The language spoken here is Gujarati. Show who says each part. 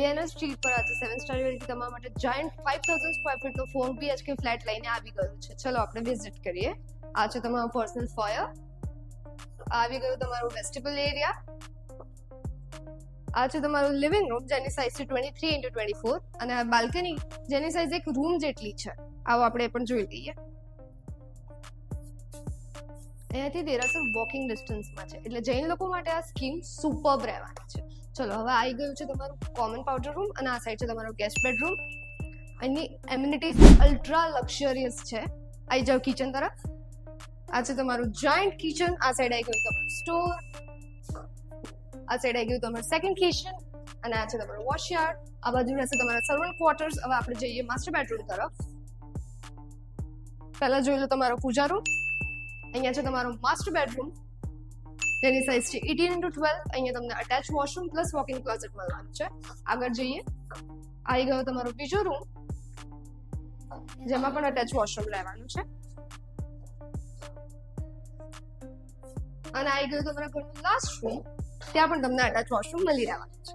Speaker 1: એલિયાના સ્ટ્રીટ પર આજે 7 સ્ટાર રેટિંગ તમારા માટે જાયન્ટ 5000 સ્ક્વેર ફીટ નો 4 BHK ફ્લેટ લઈને આવી ગયું છે. ચલો આપણે વિઝિટ કરીએ. આ છે તમારું પર્સનલ ફોયર, આવી ગયું તમારું વેસ્ટિબલ એરિયા, આ છે તમારું લિવિંગ રૂમ જેની સાઇઝ છે 23x24 અને આ બાલ્કની જેની સાઇઝ એક રૂમ જેટલી છે. આવો આપણે એ પણ જોઈ લઈએ. અહીંયાથી દેરાસર વોકિંગ ડિસ્ટન્સમાં છે એટલે જૈન લોકો માટે આ સ્કીમ સુપર્બ રહેવાની છે. ચલો હવે આવી ગયું છે તમારું કોમન પાઉડર રૂમ અને આ સાઈડ છે તમારો ગેસ્ટ બેડરૂમ. એની એમ્યુનિટીઝ અલ્ટ્રા લક્ઝરિયસ છે. આવી જાવ કિચન તરફ. આ છે તમારું જાયન્ટ કિચન, આ સાઈડ આવી ગયું તમારું સ્ટોર, આ સાઈડ આવી ગયું તમારું સેકન્ડ કિચન અને આ છે તમારું વોશયાર્ડ. આ બાજુ રહેશે તમારા સર્વન્ટ ક્વાર્ટર્સ. હવે આપણે જઈએ માસ્ટર બેડરૂમ તરફ. પહેલા જોઈ લો તમારો પૂજા રૂમ. અહીંયા છે તમારો માસ્ટર બેડરૂમ જેની સાઇઝ છે 18x12. અહીંયા તમને attach washroom plus walk in closet મળવાનું છે. આગળ જઈએ, આવી ગયો તમારો બીજો રૂમ જેમાં પણ અટેચ વોશરૂમ રહેવાનું છે અને આવી ગયું તમારા ઘરનું લાસ્ટ રૂમ, ત્યાં પણ તમને અટેચ વોશરૂમ મળી રહેવાનું છે.